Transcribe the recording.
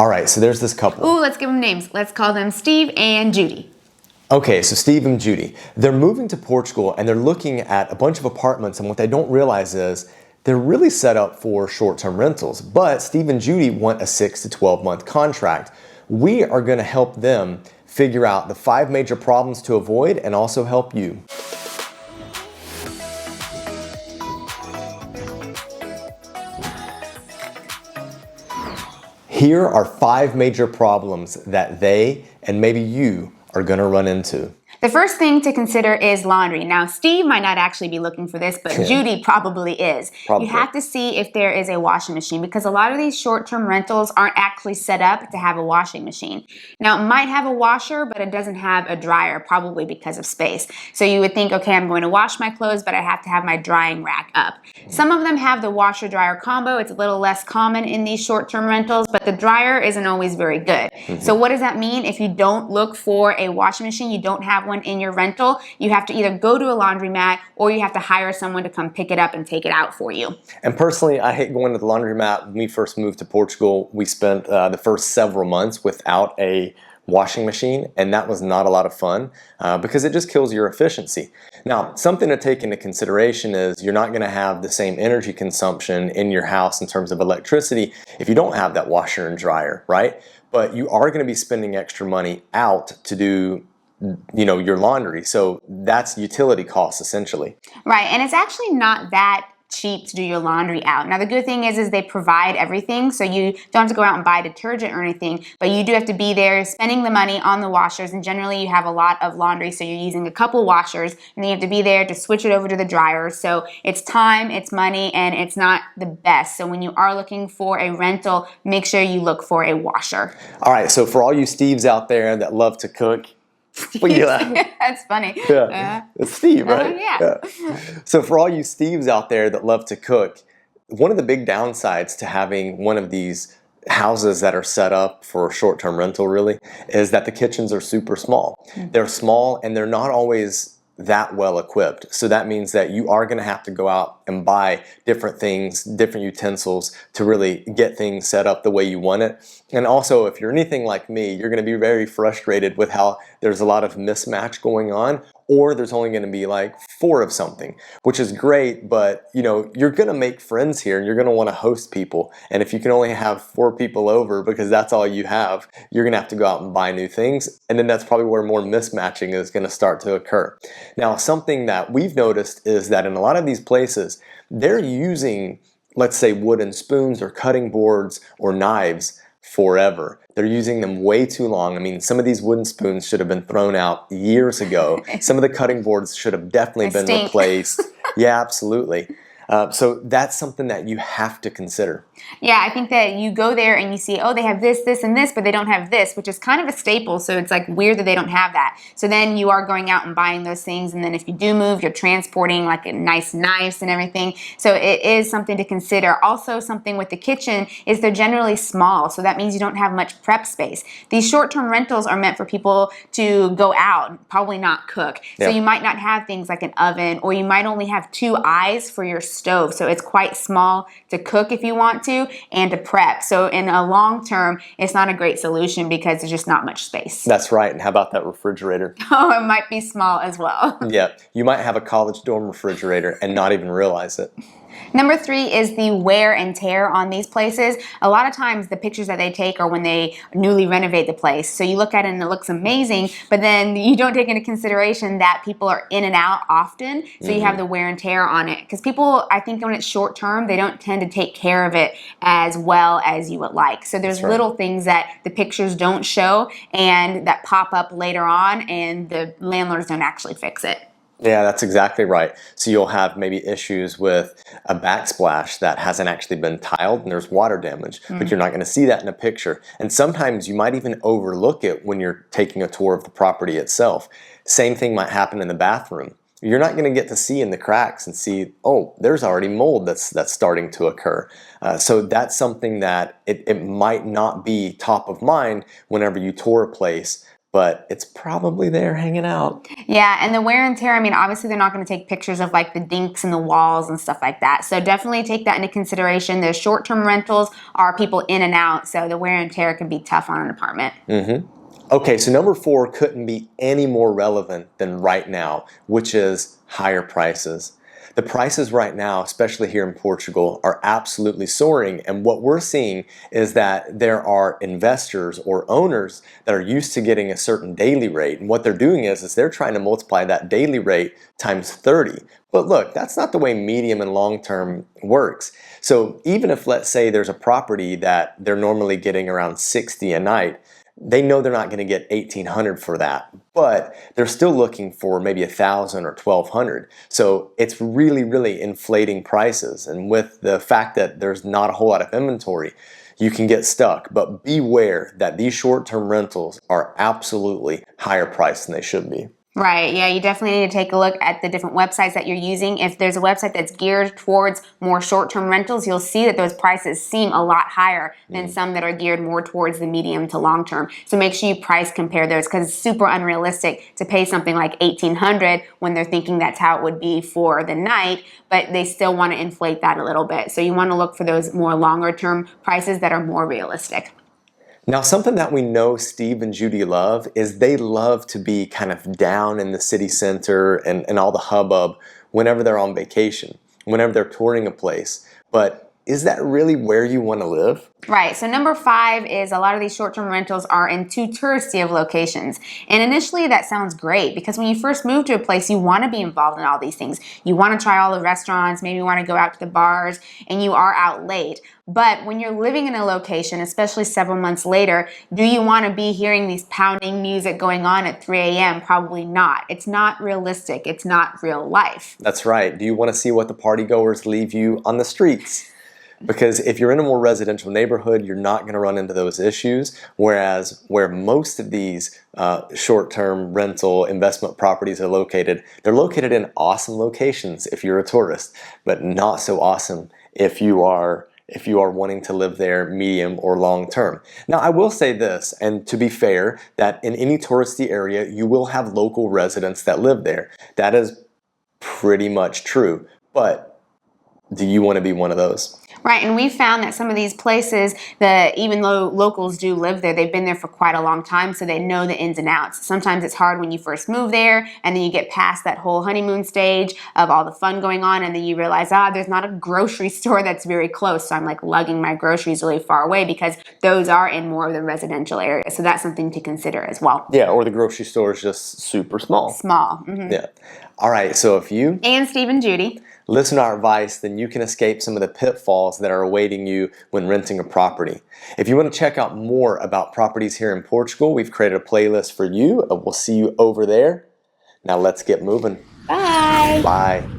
All right, so there's this couple. Ooh, let's give them names. Let's call them Steve and Judy. Okay, so Steve and Judy, they're moving to Portugal and they're looking at a bunch of apartments, and what they don't realize is they're really set up for short-term rentals, but Steve and Judy want a 6 to 12 month contract. We are gonna help them figure out the 5 major problems to avoid and also help you. Here are 5 major problems that they and maybe you are going to run into. The first thing to consider is laundry. Now, Steve might not actually be looking for this, but Judy probably is. Probably. You have to see if there is a washing machine because a lot of these short-term rentals aren't actually set up to have a washing machine. Now, it might have a washer, but it doesn't have a dryer, probably because of space. So you would think, okay, I'm going to wash my clothes, but I have to have my drying rack up. Some of them have the washer-dryer combo. It's a little less common in these short-term rentals, but the dryer isn't always very good. So what does that mean? If you don't look for a washing machine, you don't have one in your rental, you have to either go to a laundromat or you have to hire someone to come pick it up and take it out for you. And personally, I hate going to the laundromat. When we first moved to Portugal, we spent the first several months without a washing machine, and that was not a lot of fun because it just kills your efficiency. Now, something to take into consideration is you're not going to have the same energy consumption in your house in terms of electricity if you don't have that washer and dryer, right? But you are going to be spending extra money out to do your laundry. So that's utility costs essentially. Right, and it's actually not that cheap to do your laundry out. Now the good thing is they provide everything, so you don't have to go out and buy detergent or anything, but you do have to be there spending the money on the washers, and generally you have a lot of laundry, so you're using a couple washers, and then you have to be there to switch it over to the dryer. So it's time, it's money, and it's not the best. So when you are looking for a rental, make sure you look for a washer. All right, so for all you Steves out there that love to cook, That's funny. Yeah. It's Steve, right? Yeah. So for all you Steves out there that love to cook, one of the big downsides to having one of these houses that are set up for short-term rental really is that the kitchens are super small. They're small and they're not always that well equipped. So that means that you are going to have to go out and buy different things, different utensils to really get things set up the way you want it. And also, if you're anything like me, you're going to be very frustrated with how there's a lot of mismatch going on, or there's only going to be like 4 of something, which is great, but you're going to make friends here and you're going to want to host people. And if you can only have 4 people over because that's all you have, you're going to have to go out and buy new things. And then that's probably where more mismatching is going to start to occur. Now, something that we've noticed is that in a lot of these places, they're using, let's say, wooden spoons or cutting boards or knives forever. They're using them way too long. I mean, some of these wooden spoons should have been thrown out years ago. Some of the cutting boards should have definitely been replaced. Yeah, absolutely. So that's something that you have to consider. Yeah, I think that you go there and you see, oh, they have this, this, and this, but they don't have this, which is kind of a staple. So it's like weird that they don't have that. So then you are going out and buying those things. And then if you do move, you're transporting like a nice knives and everything. So it is something to consider. Also, something with the kitchen is they're generally small. So that means you don't have much prep space. These short-term rentals are meant for people to go out, probably not cook. So you might not have things like an oven, or you might only have 2 eyes for your stove. So it's quite small to cook if you want to, and to prep. So in a long term, it's not a great solution because there's just not much space. That's right. And how about that refrigerator? Oh, it might be small as well. Yeah, you might have a college dorm refrigerator and not even realize it. Number 3 is the wear and tear on these places. A lot of times the pictures that they take are when they newly renovate the place. So you look at it and it looks amazing, but then you don't take into consideration that people are in and out often. So you have the wear and tear on it. Because people, I think when it's short term, they don't tend to take care of it as well as you would like. So there's little things that the pictures don't show and that pop up later on, and the landlords don't actually fix it. Yeah, that's exactly right. So you'll have maybe issues with a backsplash that hasn't actually been tiled and there's water damage, but you're not going to see that in a picture. And sometimes you might even overlook it when you're taking a tour of the property itself. Same thing might happen in the bathroom. You're not going to get to see in the cracks and see, oh, there's already mold that's starting to occur. So that's something that it might not be top of mind whenever you tour a place. but it's probably there hanging out. Yeah, and the wear and tear, I mean, obviously they're not going to take pictures of like the dinks in the walls and stuff like that. So definitely take that into consideration. The short-term rentals are people in and out, so the wear and tear can be tough on an apartment. Okay, so number 4 couldn't be any more relevant than right now, which is higher prices. The prices right now, especially here in Portugal, are absolutely soaring, and what we're seeing is that there are investors or owners that are used to getting a certain daily rate, and what they're doing is they're trying to multiply that daily rate times 30. But look, that's not the way medium and long term works. So even if, let's say, there's a property that they're normally getting around 60 a night, they know they're not going to get 1,800 for that, but they're still looking for maybe 1,000 or 1,200. So it's really, really inflating prices. And with the fact that there's not a whole lot of inventory, you can get stuck. But beware that these short-term rentals are absolutely higher priced than they should be. Right, yeah, you definitely need to take a look at the different websites that you're using. If there's a website that's geared towards more short-term rentals, you'll see that those prices seem a lot higher than some that are geared more towards the medium to long-term. So make sure you price compare those, because it's super unrealistic to pay something like $1,800 when they're thinking that's how it would be for the night, but they still want to inflate that a little bit. So you want to look for those more longer-term prices that are more realistic. Now, something that we know Steve and Judy love is they love to be kind of down in the city center and all the hubbub whenever they're on vacation, whenever they're touring a place. But is that really where you want to live? Right, so number 5 is a lot of these short-term rentals are in too touristy of locations. And initially that sounds great, because when you first move to a place, you want to be involved in all these things. You want to try all the restaurants, maybe you want to go out to the bars, and you are out late. But when you're living in a location, especially several months later, do you want to be hearing these pounding music going on at 3 a.m.? Probably not. It's not realistic. It's not real life. That's right. Do you want to see what the party goers leave you on the streets? Because if you're in a more residential neighborhood, you're not going to run into those issues. Whereas where most of these short-term rental investment properties are located, they're located in awesome locations if you're a tourist, but not so awesome if you are wanting to live there medium or long term. Now, I will say this, and to be fair, that in any touristy area, you will have local residents that live there. That is pretty much true. But do you want to be one of those? Right, and we found that some of these places, that even though locals do live there, they've been there for quite a long time, so they know the ins and outs. Sometimes it's hard when you first move there, and then you get past that whole honeymoon stage of all the fun going on, and then you realize, there's not a grocery store that's very close, so I'm like lugging my groceries really far away, because those are in more of the residential area, so that's something to consider as well. Yeah, or the grocery store is just super small. Small. Mm-hmm. Yeah. All right, so if you and Steve and Judy listen to our advice, then you can escape some of the pitfalls that are awaiting you when renting a property. If you want to check out more about properties here in Portugal, we've created a playlist for you. We'll see you over there. Now let's get moving. Bye. Bye.